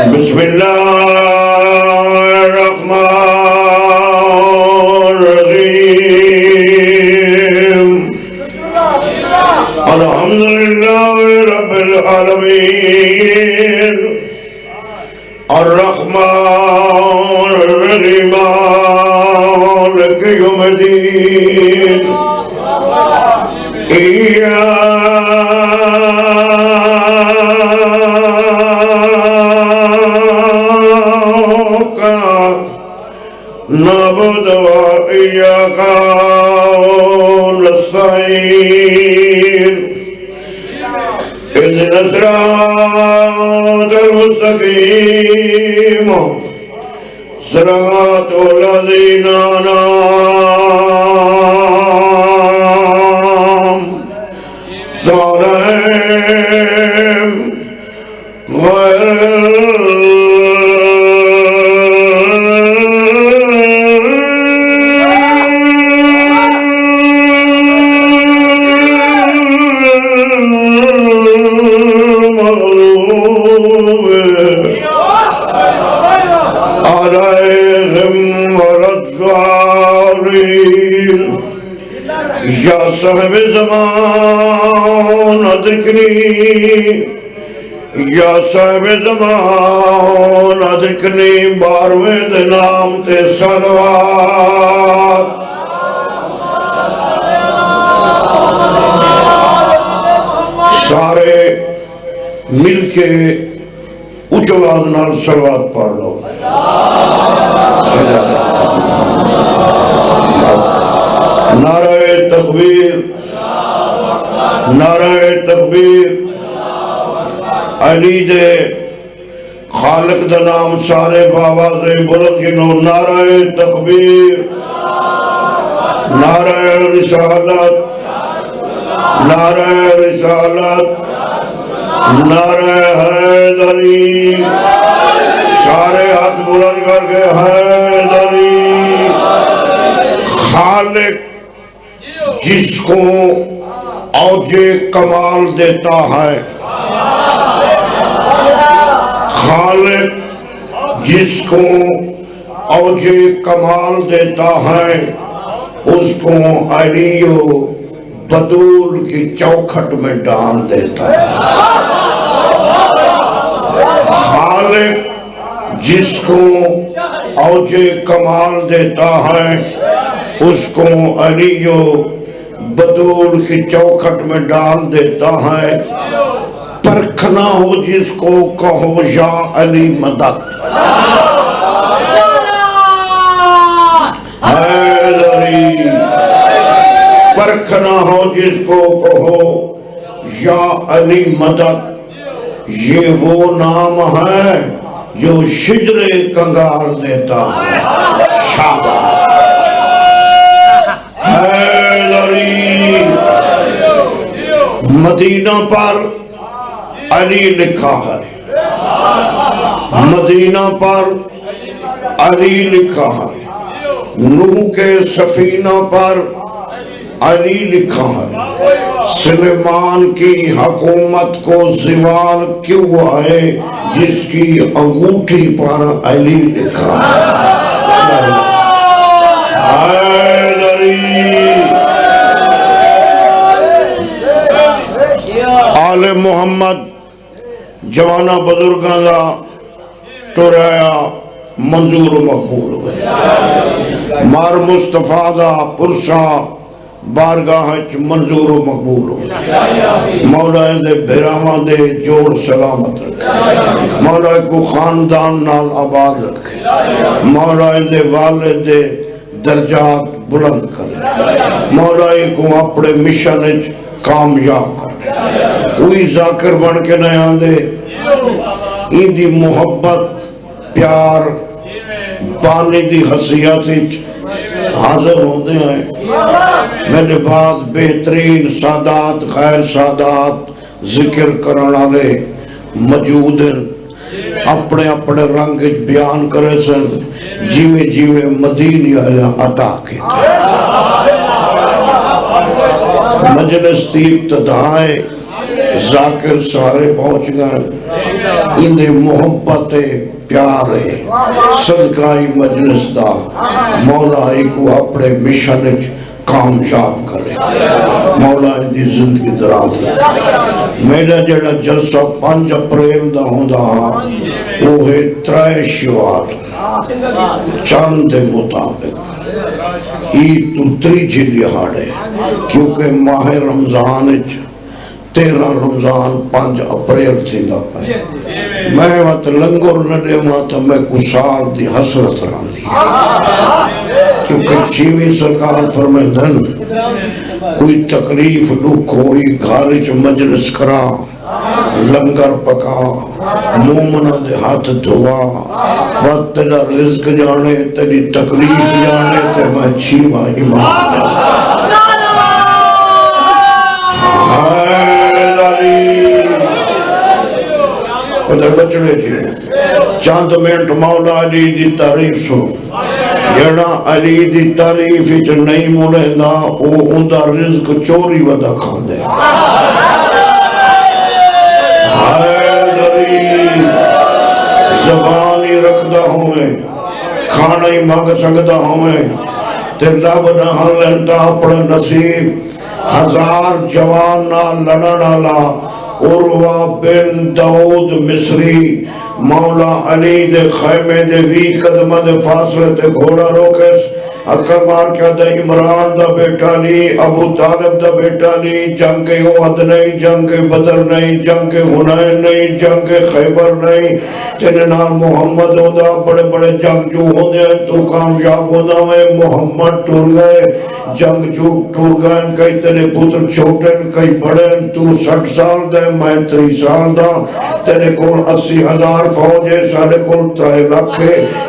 بسم اللہ الرحمن الرحیم الحمدللہ رب العالمین الرحمن الرحیم مالک یوم الدین نعبد وإياك نستعين اهدنا الصراط المستقيم صراط الذين أنعمت عليهم غير یا صاحب زمان ادرکنی یا صاحب زمان ادرکنی بارویں نام تے صلوات سارے مل کے اچھ آواز نال صلوات پڑھ لو نعرہ تکبیر نعرہ تکبیر علی دے خالق دا نام سارے بابا سے بلند جنو نعرہ تکبیر نعرہ رسالت نعرہ رسالت نعرہ حیدری سارے ہاتھ بلند کر کے حیدری خالق جس کو اوج کمال دیتا ہے خالق جس کو اوج کمال دیتا ہے اس کو علی و بطول کی چوکھٹ میں ڈال دیتا ہے خالق جس کو اوج کمال دیتا ہے اس کو علی و بطول کی چوکھٹ میں ڈال دیتا ہے پرکھنا ہو جس کو کہو یا علی مدد حیدری پرکھنا ہو جس کو کہو یا علی مدد یہ وہ نام ہے جو شجر کنگال دیتا ہے شاباش مدینہ پر علی لکھا ہے مدینہ پر علی لکھا ہے نوح کے سفینہ پر علی لکھا ہے سلیمان کی حکومت کو زوال کیوں آئے جس کی انگوٹھی پر علی لکھا ہے آل محمد جوانہ بزرگاں دا ٹرایا منظور و مقبول ہوئے مار مصطفیٰ دا پرسا بارگاہ منظور و مقبول ہوئے مولا دے بھراما دے جوڑ سلامت رکھے مولا کو خاندان نال آباد رکھے مولا دے والد دے درجات بلند کرے مولا کو اپنے مشن کامیاب کرے کوئی ذاکر بن کے نہیں آندے ان دی محبت پیار پانی دی حسیات حاضر ہوندے ہیں میرے بعد بہترین سادات غیر سادات ذکر کرنا لے موجود ہیں اپنے اپنے رنگ بیان کرے سن جیوے جیوے مدینی آیا عطا کی مجلس تی ابتدائے ذاکر سارے پہنچ گئے اندے محبت پیارے صدقائی مجلس دا مولا کو اپنے مشن کامیاب کرے مولا دی زندگی دراز میرا جڑا جلسہ 5 اپریل دا ہوندا وہ ہے 3 شوال چاند دے مطابق عید تو 3 دہاڑے کیونکہ ماہ رمضان 13 رمضان 5 اپریل تھی دا پائے میں وقت لنگر نہ دے ماتا میں کو سال دی حسرت ران دی کیونکہ چیویں سرکار فرمیدن کوئی تکلیف دکھ ہوئی گھارج مجلس کرا لنگر پکا مومنہ دے ہاتھ دھوا وقت تیرا رزق جانے تیری تکلیف جانے تے میں چیوہ ایمان جانے ادھر بچڑے جی چاند منٹ مولا علی دی تعریف سو جڑا علی دی تعریف وچ نہیں ملے دا او اوندا رزق چوری ودا کھان دے زبان ہی رکھدا ہوئے کھانا ہی مانگ سکدا ہوئے تے رب نہ ہلن تا اپنے نصیب 1000 جوان نہ لڑن لا عروہ بن داؤد مصری مولا علی دے خیمے دے 20 قدمہ دے فاصلے تے گھوڑا روکس اکر مار کیا دا عمران دا بیٹا لی ابو طالب دا بیٹا لی جنگ احد نہیں جنگ بدر نہیں جنگ حنین نہیں جنگ خیبر نہیں تینے نال محمد ہوندہ بڑے بڑے جنگ جو ہوندے تو کامیاب ہوندہ میں محمد ٹور گئے جنگ جو ٹور گئے کئی تیرے پتر چھوٹن کئی بڑن تو 60 سال دے میں 30 سال دا تیرے کول 80,000 فوجے سارے کول 3 لاکھ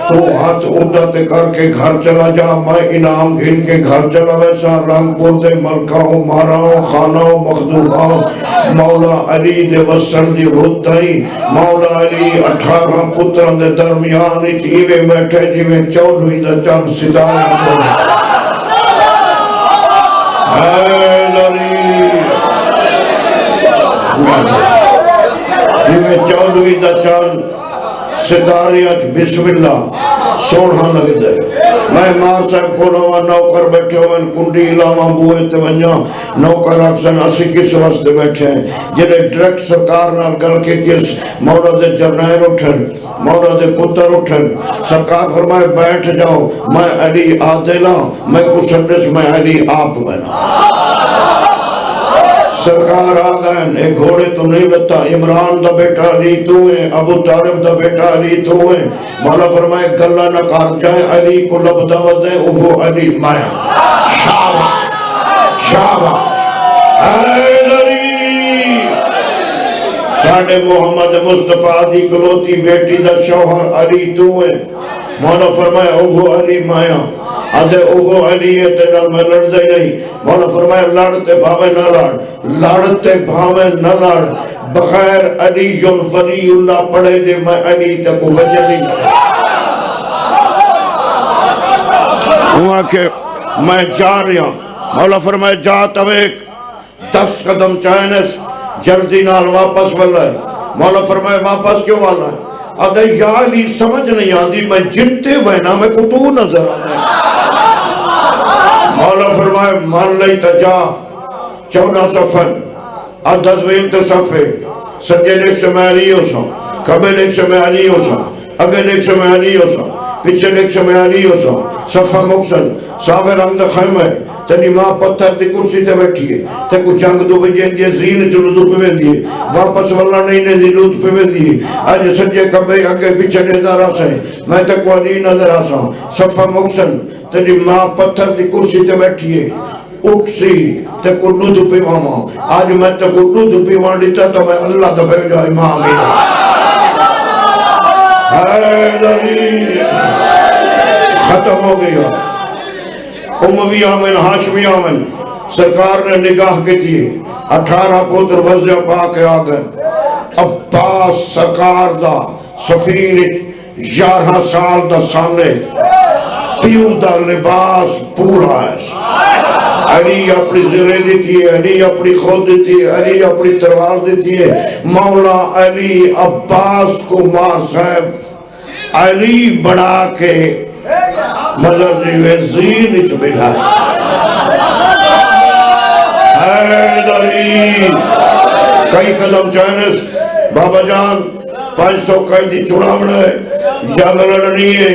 تو ہاتھ اٹھا تے کر کے گھر چلا جا میں انعام گھن کے گھر چلا ویسا رنگپور دے ملکاؤں ماراؤں خاناؤں مخدوماؤں مولا علی دے وسن دی روتائی مولا علی 18 پتران دے درمیان ایوے بیٹھے جیوے 14 دا چند ستارے جیوے 14 دا چند ستارے اچھ بسم اللہ سوڑھا لگ دے میں مار صاحب کو لوا نوکر بیٹھے ہوئے کنڈی علاوہ بوئے تے ونجا نوکر اکسن اسی کس واسطے بیٹھے ہیں جنہیں ڈریکٹ سرکار نال گل کی تیس مولا دے جرنائر اٹھن مولا دے پتر اٹھن سرکار فرمائے بیٹھ جاؤ میں علی آدھیلا میں کو سندس میں علی آپ بنا سرکار آگئن ایک گھوڑے تو نہیں بتا عمران دا بیٹا علی تو ہے ابو طالب دا بیٹا علی تو ہے مولا فرمائے گلہ نہ کار جائے علی کو لب دعوت دے افو علی مایا شاباش شاباش اے علی ساڑھے محمد مصطفیٰ دی کلوتی بیٹی دا شوہر علی تو ہے مولا فرمائے افو علی مایا آدھے اوہو علیت نال میں لڑ دے نہیں مولا فرمائے لڑتے بھاوے نہ لڑ لڑتے بھاوے نہ لڑ بغیر علی جن ولی اللہ پڑھے دے میں علی تک وجہ نہیں ہوا کہ میں جا رہا مولا فرمائے جا تو ایک 10 قدم چاہنس جلدی نال واپس والا ہے مولا فرمائے واپس کیوں والا ہے آدھے یا علی سمجھ نہیں آدھی میں جنتے وینا میں کو تو نظر آتا ہے مولا فرمائے مان لئی تا جا 14 صفن عدد وین تا صفے سجے لیک سے میں علی ہو سا کبھے لیک سے میں علی ہو سا اگے لیک سے میں علی ہو سا پیچھے لیک سے میں علی ہو سا صفہ مقصد صاحب رنگ دا خیمہ ہے تنی ماں پتھر دی کرسی تے بیٹھی ہے تے کو جنگ دو بجین دی زین چلو پہ ویندی ہے واپس واللہ نہیں نے دی لوت پہ ویندی ہے آج سجے کبھے اگے پیچھے نیدار آسا ہے میں تے کو علی نظر آسا صفہ مقصد تنی ماں پتھر دی کرسی تے بیٹھی ہے اٹھ سی تے کو لوت پہ ماما آج میں تے کو لوت پہ مان دیتا تو میں اللہ دا بھیجا امام ختم ہو گیا اموی آمن ہاشمی آمن سرکار نے نگاہ کی تھی 18 پتر وزیہ پاک آگئے عباس سرکار دا سفین 11 سال دا سامنے پیو دا لباس پورا ہے علی اپنی زرے دیتی ہے، علی اپنی خود دیتی ہے، علی اپنی تلوار دیتی ہے. مولا علی عباس کو ماں صاحب علی بڑھا کے مظہر جیوے زین اچھ بٹھا حیدری. کئی قدم چینس بابا جان 500 قیدی چڑھاونا ہے، جنگ لڑنی ہے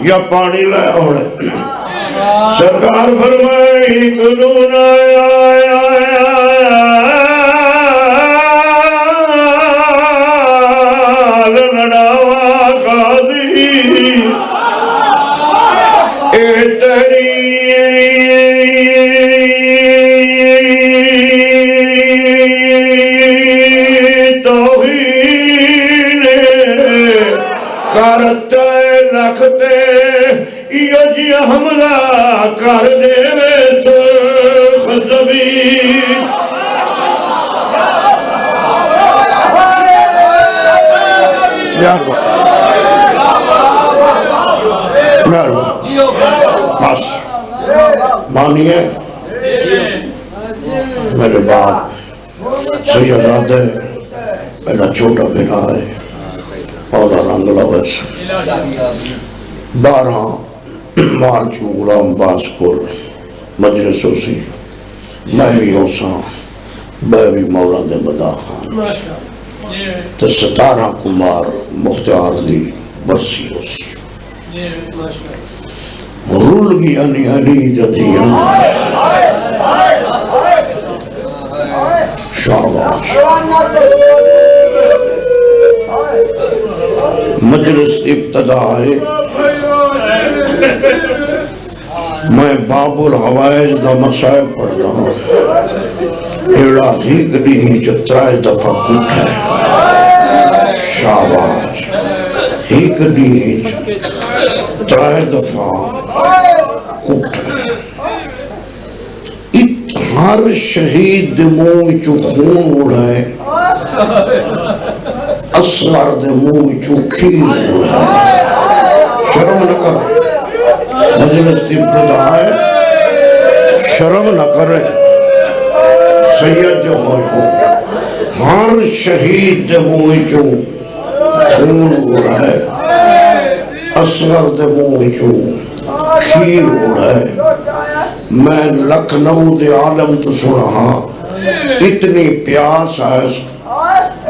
یا پانی لے ہونا ہے. سرکار فرمائے قانون آیا لڑاوا قاضی اے تیری توہین کرتے رکھتے یہ حملہ کر دے سخ زبین. بس مانیے میرے باپ سیدزادہ میرا چھوٹا بیٹا ہے اور رنگ لوز 12 مارچ غلام باسپور مجلس اسی میں بھی ہوساں بیوی مولا دے مدا خان تے 17 کمار مختار دی برسی ہوسی رول گیا نی علی جتیاں شاباش. مجلس ابتدا ہے میں باب الحوائج دا مسائب پڑھتا ہوں. ایڑا ہی کڑی ہی جو 3 دفعہ کٹ ہے. شاباش. ہی کڑی ہی جو 3 دفعہ کٹ ہے. ہر شہید دے منہ چو خون اڑائے، اصغر دے منہ چو کھیر اڑائے. شرم نہ کر مجلس ابتدا ہے، شرم نہ کرے سید جو ہوئے ہو. ہر شہید دے منہ چو خون اڑائے، اصغر دے منہ چو کھیر اڑائے. میں لکھنؤ دے عالم تو سنا ہاں اتنی پیاس ہے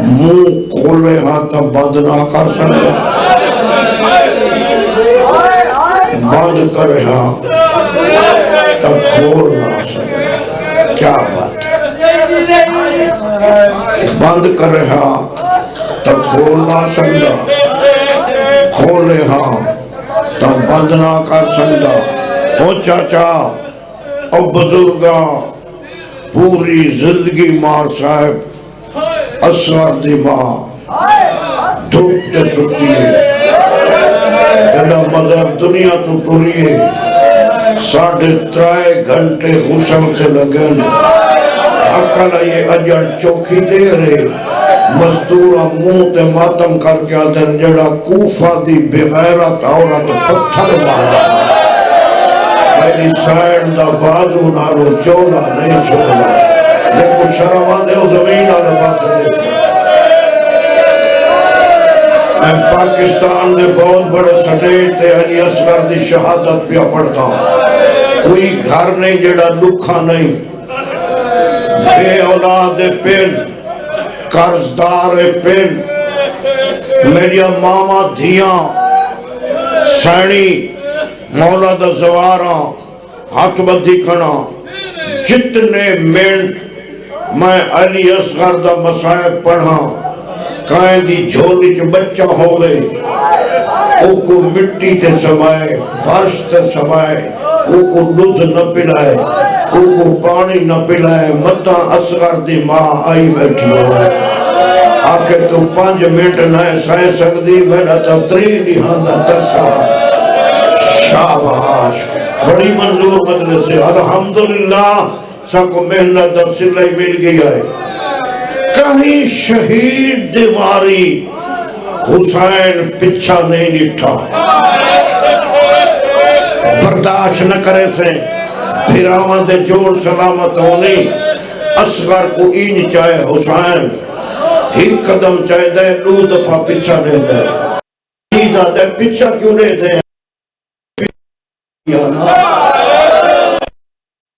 منہ کھولے ہاں تا بند نہ کر سکتا، بند کرے ہاں تا کھول نہ سکتا. کیا بات ہے، بند کرے ہاں تا کھول نہ سکتا، کھولے ہاں تا بند نہ کر سکتا. او چاچا او بزرگاں پوری زندگی مار صاحب اصغر دی ماں دھوپ تے سکتی ہے. اینا مظہر دنیا تو ٹوری ہے. 3.5 گھنٹے غسل تے لگن. اکلا یہ اجڑ چوکھی دے رہے مزدورہ منہ تے ماتم کر کے آدھر جڑا کوفہ دی بغیرت عورت پتھر مارا. میری سائن دا بازو نارو چولا نہیں چھوڑا. دیکھو شرم آدھے ہو زمین آدھے بات دیکھا. میں پاکستان دے بہت بڑے سٹیٹ تے علی اصغر دی شہادت پیا پڑھتا ہوں. کوئی گھر نہیں جڑا لکھا نہیں، بے اولاد پن، قرضدار پن. میری ماما دھیاں سینی مولا دا زوارا ہاتھ بدھی کھنا. جتنے منٹ میں علی اصغر دا مسائب پڑھا کائیں دی جھولی جو بچہ ہوئے او کو مٹی تے سمائے، فرش تے سمائے، او کو دودھ نہ پلائے، او کو پانی نہ پلائے. متا اصغر دی ماں آئی بیٹھی ہوئے آکے تو 5 منٹ نہ سائے سکتی. میرا تا 3 نہاندہ ترسا. شاباش. بڑی منظور مجلس ہے. الحمدللہ سب کو محنت در سلائی مل گیا ہے. کہیں شہید دیواری حسین پچھا نہیں نٹھا، برداشت نہ کرے سے پھراواں دے جوڑ سلامت ہونی اصغر کو این چاہے حسین ایک قدم چاہے دے دو دفعہ پچھا دے دے دیدہ دے پچھا کیوں دے دے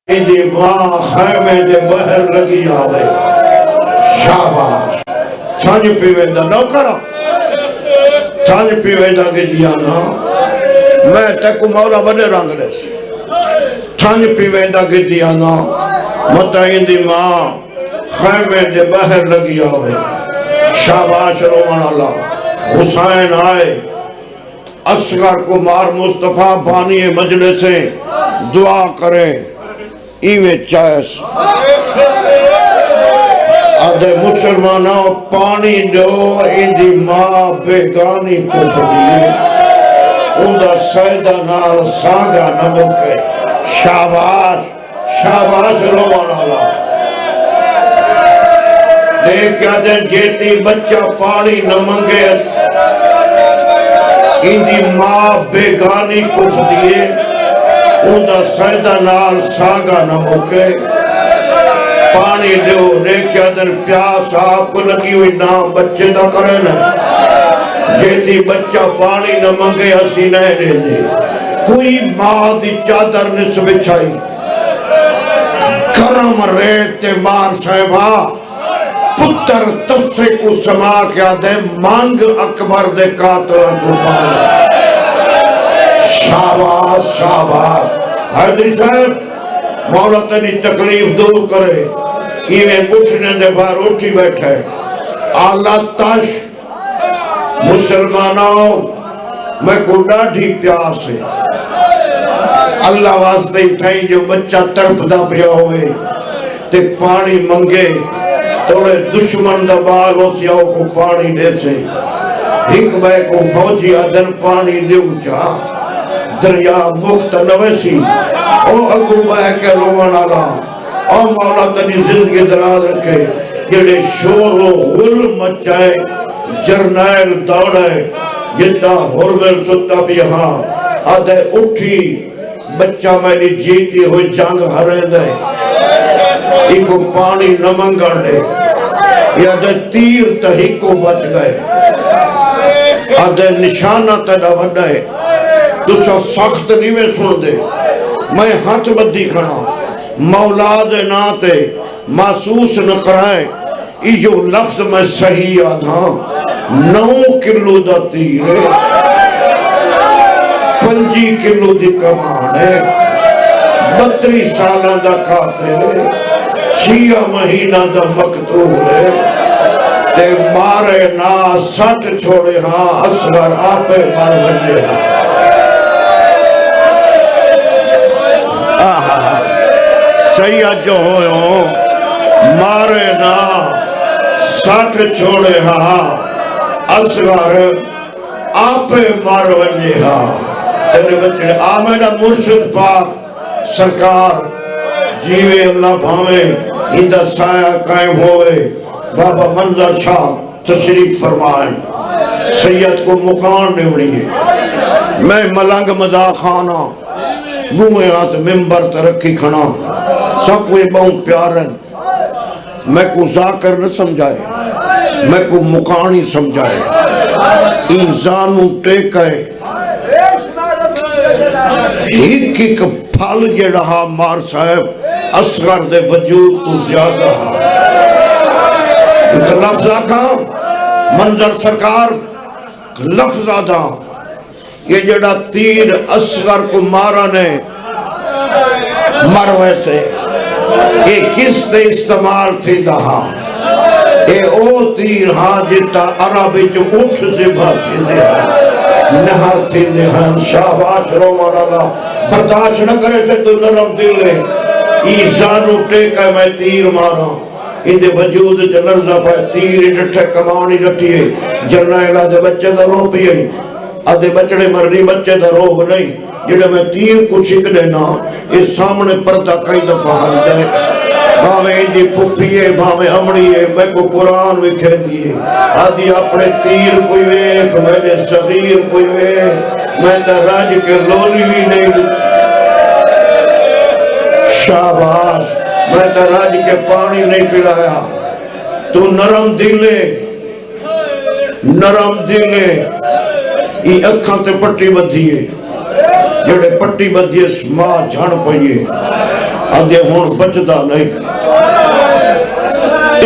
دی ماں خیمے دے بہر لگی آوے شاباش چھانج پیوے دا نو کرا چھانج پیوے دا کہ دیا نا میں تیکو مولا بنے رنگ لے سی چھانج پیوے دا کہ دیا نا متعین دی ماں خیمے دے بہر لگی آوے شاباش رومان اللہ حسین آئے اصغر کو مار مصطفیٰ بانی مجلسیں دعا کرے ایویں چائس آدھے مسلمانوں پانی دو اندی ماں بیگانی کو فدیے اندہ سیدہ نال سانگا نمکے شاباش شاباش روان اللہ دیکھ آدھے جیتی بچہ پانی نمنگے اندی ماں بیگانی کو فدیے اندہ سیدہ نال سانگا نہ موکے پانی دیو نیکیا در پیاس آپ کو لگی ہوئی نام بچے دا کرے نا جیتی بچہ پانی نہ منگے ہسی نہ دے دے کوئی ماں دی چادر نس بچھائی کرم ریت مار صاحبہ پتر تفے کو سما کیا دے مانگ اکبر دے قاتلہ تو پانا شاباش شاباش حیدری صاحب مولا تنی تکلیف دور کرے ایویں اٹھنے دے بار اٹھی بیٹھے آلہ تاش مسلمانوں میں کو ڈاڑھی پیاس ہے اللہ واسطے ہی تھائی جو بچہ ترپ دا پیا ہوئے تے پانی منگے توڑے دشمن دا بال اسیاؤ کو پانی دے سے ایک بے کو فوجی آدن پانی دیو جا دریا مکت نویسی او اگو بے کے روان آگا او مولا تنی زندگی دراز رکھے جڑے شور و غل مچائے جرنائل دوڑے جتا ہرمل ستا بھی ہاں آدھے اٹھی بچہ میں نے جیتی ہوئی جنگ ہرے دے ایکو پانی نمنگڑ دے یا دے تیر تہی کو بچ گئے آدھے نشانہ تیڑا وڈائے تو سا سخت نہیں میں سن دے میں ہاتھ بدھی کھڑا مولا دے ناتے محسوس نہ کرائے ایجو لفظ میں صحیح آدھا 9 کلو دا تیر ہے 5 کلو دی کمان ہے 32 سالہ دا کھاتے ہے 6 مہینہ دا مقتول ہے تے مارے نا سٹ چھوڑے ہاں اصغر آپے مار بندے ہاں سید جو ہوئے مارے نا سٹ چھوڑے ہاں اصغر آپے مار بندے ہاں تیرے بچے آمینہ مرشد پاک سرکار جیوے اللہ بھامے ہندہ سایہ قائم ہوئے بابا منظر شاہ تشریف فرمائیں سید کو مکان نیوڑی ہے میں ملنگ مدا خانہ بوئے آت ممبر ترقی کھنا سب کوئی بہت پیارن میں کو ذاکر نہ سمجھائے میں کو مکانی سمجھائے انسانوں ٹیکائے ایک ایک پھل یہ رہا مار صاحب اصغر دے وجود تو زیادہ رہا لفظ آکھا منظر سرکار لفظ آدھا یہ جڑا تیر اصغر کو مارا نے مروے سے یہ کس تے استعمال تھی دہا یہ او تیر ہاں جتا عربی جو اٹھ زبا تھی دہا نہر تھی دہا شاباش رومان اللہ برداشت نہ کرے سے تو نرم دل لے ایزان اٹھے کہ میں تیر مارا اندے وجود جلرزہ پائے تیر ڈٹھے کمانی ڈٹھئے جرنائلہ دے بچے دا رو پیئے آدھے بچڑے مرنی بچے دا روب نہیں جنہیں میں تیر کو چھک دینا اس سامنے پردہ کئی دفعہ ہل جائے بھاوے اندی پھپیے بھاوے امڑیے میں کو قرآن وکھے دیئے آدھی اپنے تیر کوئی ویک میں نے صغیر کوئی ویک میں تا راج کے لولی بھی نہیں شاباش، میں تو راج کے پانی نہیں پلایا، تو نرم دلے یہ اکھاں تے پٹی بدھیے، جڑے پٹی بدھیے ماں جھڑ پئیے آدھے ہون بچدا نہیں،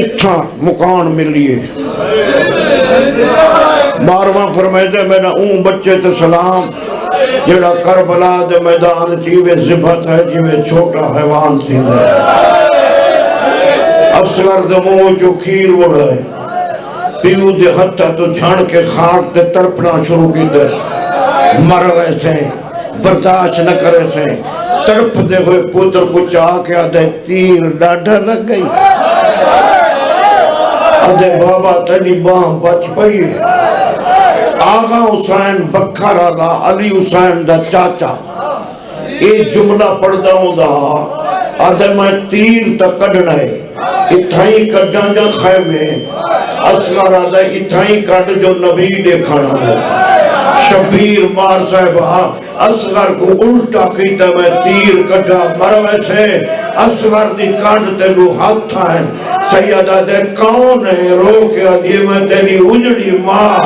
اتھا مکان ملیے۔ بارواں فرمائے دے میرا اون بچے تے سلام، جڑا کربلا دے میدان جیوے زبت ہے جیوے چھوٹا حیوان تھی دے، اصغر دے منہ جو کھیر وڑا ہے، پیو دے ہتھا تو جھڑ کے خاک دے ترپنا شروع کی دے، مروے سے برداشت نہ کرے سے، تڑپ دے ہوئے پتر کو چاہ کے آدھے تیر ڈاڑھا لگ گئی، آدھے بابا تیری باں بچ پئی، آغا حسین بکھر اللہ علی حسین دا چاچا ایک جملہ پڑھتا ہوں دا آدھے میں تیر تا کڑنا ہے، اتھائی کڑنا جا خیمے، اصغر آدھے اتھائی کڑ جو نبی دیکھانا ہے، شبیر مار صاحبہ اصغر کو الٹا کیتا میں تیر کٹا مروے سے، اصغر دی کڑ تیلو ہاتھ آئیں، سیدہ دے کون ہے رو کے آدھے میں تیری اجڑی ماں،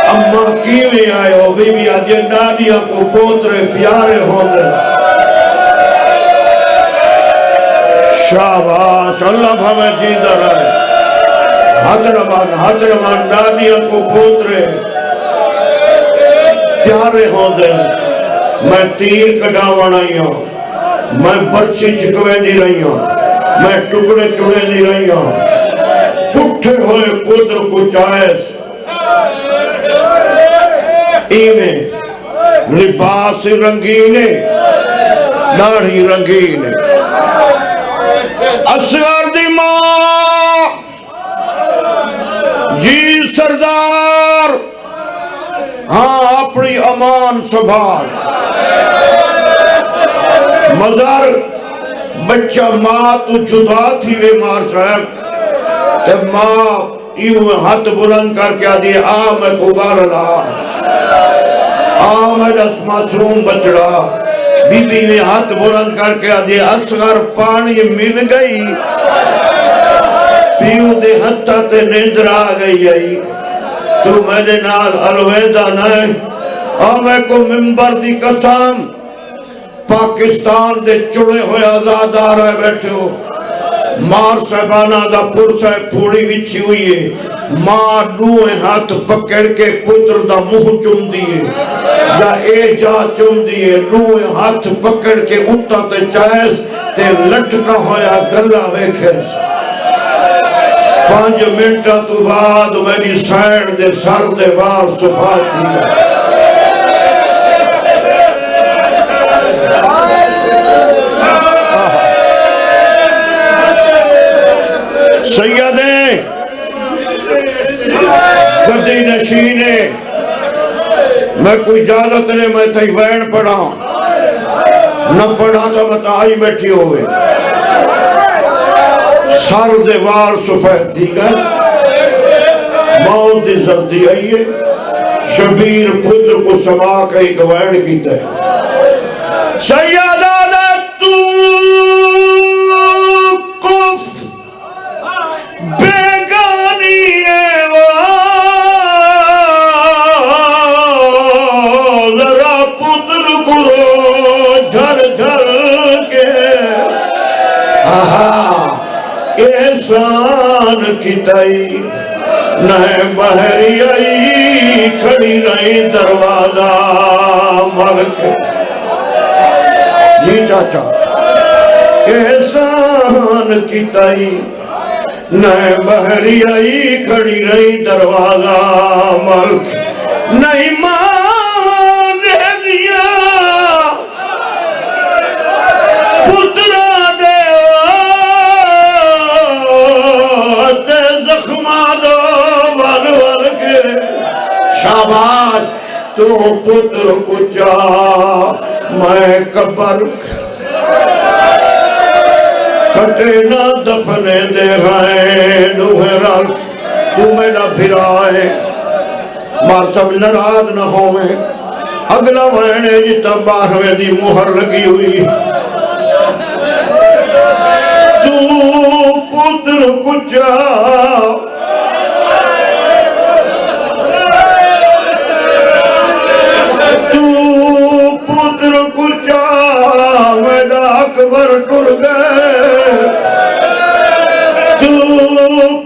اماں کیویں آئے ہو بی بی آدھے نادیہ کو پوترے پیارے ہوں دے، شاباش اللہ بھامے جیدہ رہے، حضرمان نادیہ کو پوترے پیارے ہوں دے، میں تیر کٹاوان آئی ہوں، میں برچی چکوے دی رہی ہوں، میں ٹکڑے چڑے دی رہی ہوں، پٹھے ہوئے پتر کو چاہیس، ایمیں لباس رنگینے داڑھی رنگینے، اصغر دی ماں جی سردار ہاں اپنی امان سنبھال، مزار بچہ ماں تو جدا تھی وے مار صاحب، تے ماں یوں ہاتھ بلند کر کے آدھی آ میں کو گارلا، آ میرا معصوم بچڑا، بی بی میں ہاتھ بلند کر کے آدھی اصغر پانی مل گئی، پیو دے ہتھا تے نیندر آ گئی آئی، تو میرے نال الویدہ نہیں، اور میں کو ممبر دی قسم پاکستان دے چڑے ہوئے آزاد آ رہے بیٹھے ہو، مار صاحبانہ دا پرسہ پھوڑی وچھی ہوئی ہے، ماں دوئے ہاتھ پکڑ کے پتر دا منہ چم دیئے، یا اے جا چم دیئے، دوئے ہاتھ پکڑ کے اتا تے چاہیس تے لٹکا ہویا گلہ ویکھیس، 5 منٹا تو بعد میری سائن دے سر دے وار صفات تھی، سیدیں قدی نشینے میں کوئی اجازت نہیں، میں تھی وین پڑھا نہ پڑھا تو بتائی بیٹھی ہوئے، سر دیوار سفید تھی گئے، موت دی زردی آئیے، شبیر پتر کو سما کا ایک وین کیتا ہے، سیدہ تو کف بیگانی ذرا پتر کو جھر جھر کے احسان کی تائی نئے بحری آئی کھڑی نہیں دروازہ ملک، جی چاچا احسان کی تائی نئے بحری آئی کھڑی رہی دروازہ ملک، نہیں مان دیا پترا دے زخمہ دو ول ول کے، شاباش تو پتر کو چاہ میں قبر کھٹے نہ دفنے دے گئے نوہ رل، تو میرا بھرائے مار سب نراض نہ ہوئے، اگلا وینے جتا 12ویں دی مہر لگی ہوئی، پتر کچا میرا اکبر ٹر گئے تو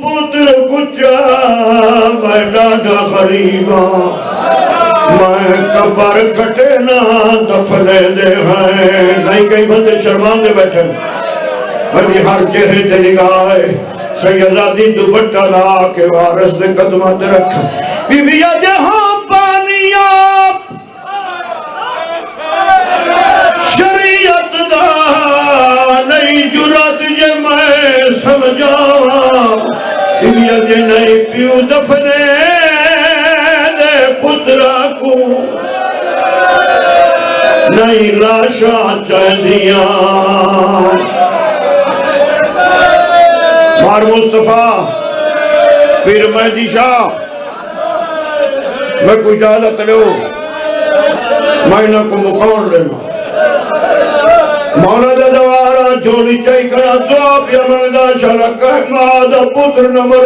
پتر کچا میں ڈاڈا غریباں میں قبر کٹے نہ دفنے دے ہیں نہیں کئی بندے شرمان دے بیٹھے میری ہر چہرے تے نگاہ سیدادی دوپٹہ لا کے وارث دے قدمات رکھا بی بی جہاں پانی آپ شریعت دا نہیں جرات جے میں سمجھاواں بی جے نہیں پیو دفنے دے پترا کو نہیں لاشا چاہدیاں مار مصطفیٰ پھر مہدی شاہ میں کوئی اجازت لو میں نہ کو مقام لینا مولا دا دوارا چھوڑی چاہی کرا دعا پیا مگدہ شرکہ مادہ پتر نمر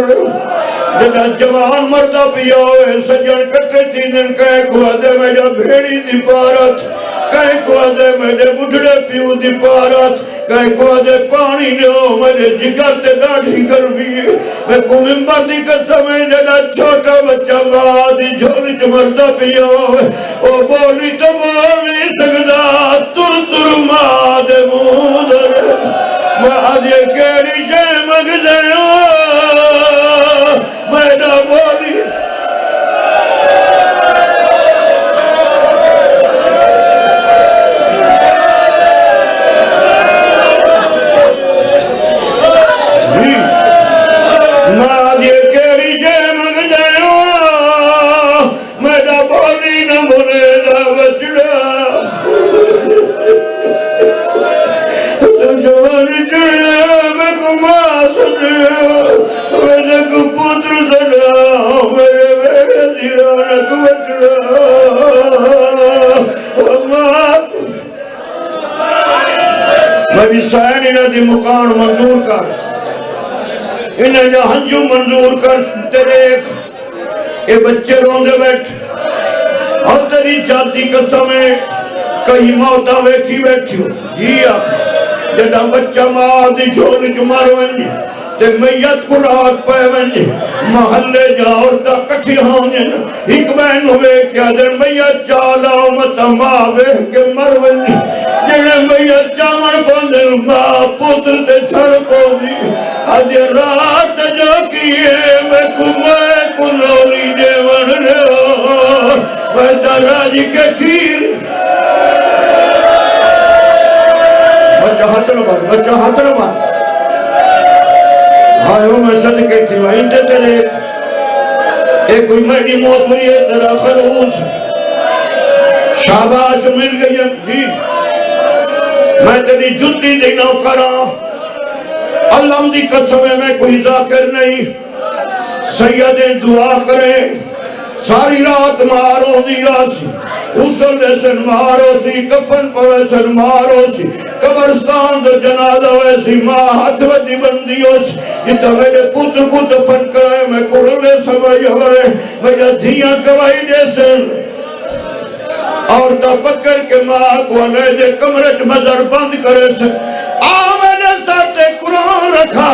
جنہ جوان مردہ پیا ہوئے سجن کٹے تینن کہے کو آدھے میں جا بھیڑی دی پارت کہے کو آدھے میں جا بٹھڑے پیو دی پارت کہے کو آدھے پانی لیو مجھے جگر تے ڈاڑھی گرمی ہے میں کو ممبر دی قسم ہے جنہ چھوٹا بچہ مادی جھولی جو مردہ پیا ہوئے او بولی تو بولی سکدا تر تر مادے مودر میں آدھے کیڑی شے مگ دے میڈا بولی ماں یہ کیری جے مگ جائے میڈا بولی نہ بولے دا بچڑا تو جوانی جڑیا میں کو ماں سنیا میرے کو پتر سنیا میرے بیڑے دیرانک بچڑا میری سائن انہ دی مکان منظور کر انہیں جا ہنجو منظور کر تیرے اے بچے روندے بیٹھ اور تیری جاتی قسمیں کئی موتاں ویکھی بیٹھی ہو جی آکھ جڑا بچہ ماں دی جھولی جو مارو انجی تے میت کو رات پہ ونجی محلے جا عورتہ کٹھی ہونجن ایک بین ہوئے کیا در میت چالا متا ماں ویک کے مر ونجی جنہیں میت چامن پندر ماں پتر تے چھڑ پوزی آج رات جو کیے میں کو لولی دے ون رہو میں تراجی کے کھیر بچہ ہاتھ نہ بات آئیو میں صدقے تھی وہیں تے تیرے ایک کوئی میڈی موت ہوئی ہے تیرا خلوص شاباش مل گئی ہے جی میں تیری جتی دینا کرا اللہ دی قسمیں میں کوئی ذاکر نہیں سیدیں دعا کریں ساری رات مارو دی راسی حسل ویسن مارو سی کفن پہ ویسن مارو سی قبرستان دو جنادہ ویسی ماں ہاتھ ودی بندی ہو سی جتا میرے پتر کو دفن کرائے میں کرنے سمائی ہوئے میرا دھیاں گواہی جیسن اور تا پکر کے ماں کو علیہ کمرچ مدر بند کرے سن آمین ساتھ قرآن رکھا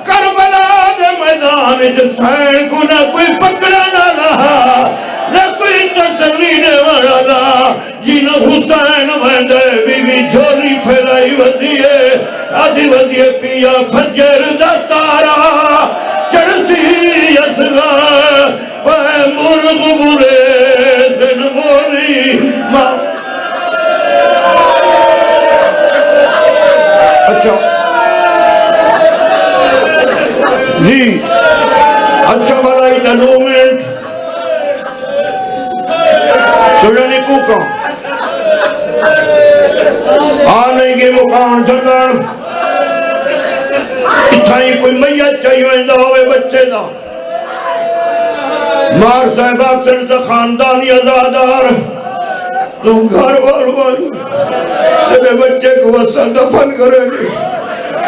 کربلا دے میدان جسین کو نہ کوئی پکڑا نہ رہا نہ کوئی تسلینے والا جن حسین ویندے بی بی جھولی پھیلائی ودیے آدھی ودیے پیا فجر دا تارا چرسی اسغا پہ مرغ برے سن بولی ماں اچھا جی اچھا بھلائی تا 9 منٹ سننے کو کہاں آنے کے مکان چلن اتھائی کوئی میت چاہیے اندہ ہوئے بچے دا مار صاحب اکثر سے خاندانی ازادار تو گھر بار تیرے بچے کو وسا دفن کرے گی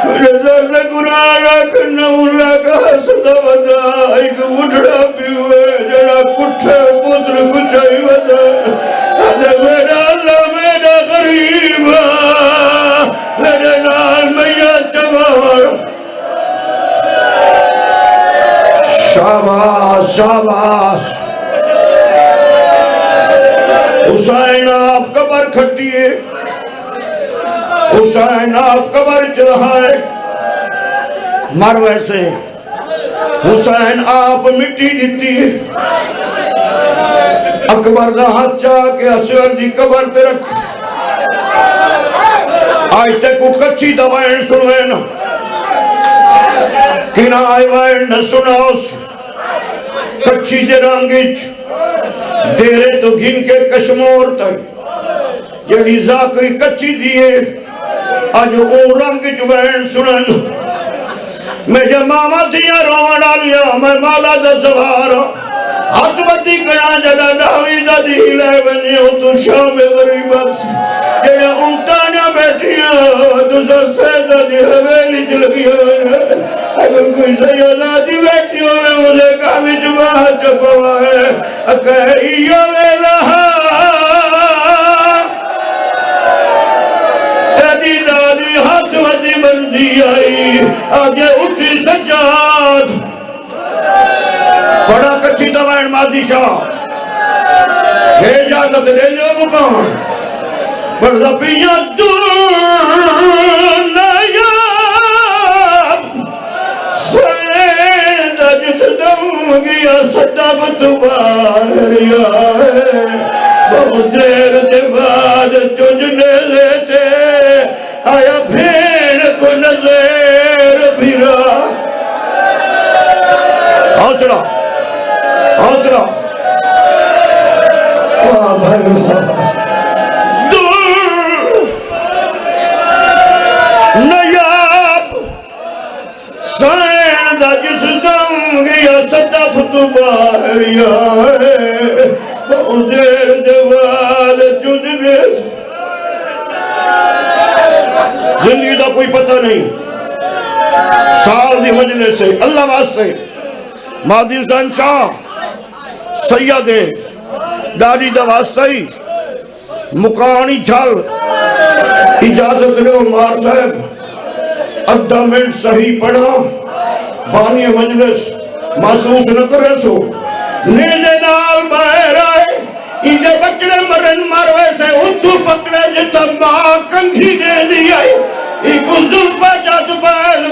نظر دے گناہ رکھنا اللہ کا حسد ودا ایک مٹھڑا پیوے جڑا کٹھے پتر کچھائی ودا ادھے میرا اللہ میرا غریب میرے نال میت جمار شاباش شاباش حسین آپ قبر کھٹیے حسین آپ قبر چڑھائے مر ویسے حسین آپ مٹی دیتی اکبر دا ہاتھ چاہ کے اسور دی قبر تے رکھ آج تک کو کچھی دوائن سنوے نا کنا آئی وائن نہ سناؤس کچھی دے رانگیچ دیرے تو گھن کے کشمور تک یعنی ذاکری کچھی دیئے آج او رنگ جوین سنن میں جب ماما تیاں روان ڈالیا میں مالا دا سوارا ہاتھ بتی کنا جڑا ناوی دا دیلے بنی ہو تو شام غریبت جڑا امتانا بیٹھیا تو سستے دا دی حویلی چل گیا اگر کوئی سیدہ دی بیٹھی ہوئے مجھے کامی جمعہ چپوا ہے کہیو میں رہا تیری دادی ہاتھ ودی بندی آئی آگے اٹھی سجاد بڑا کچھی دوائن مادی شاہ ہے اجازت دے لے مکان بڑا پیاں دنیا سیدہ جس دم گیا صدف تباریا بہت دیر دے بعد چجنے لیتے آیا بھیڑ کو نظر پھرا حوصلہ حوصلہ نیاب سین دا جس دم گیا صدف تباریا بہت دیر دے بعد چجنے زندگی دا کوئی پتہ نہیں سال دی مجلس سے اللہ واسطے مادی حسین شاہ سید دادی دا واسطہ ہی مکانی جھل اجازت لے عمار صاحب ادھا منٹ صحیح پڑھا بانی مجلس محسوس نہ کرے سو نیزے نال باہر آئے انجھے بچڑے مرن مروے سے اتھو پکڑے جتا ماں کنگھی دے دی آئی ایک ظلفہ جات بیل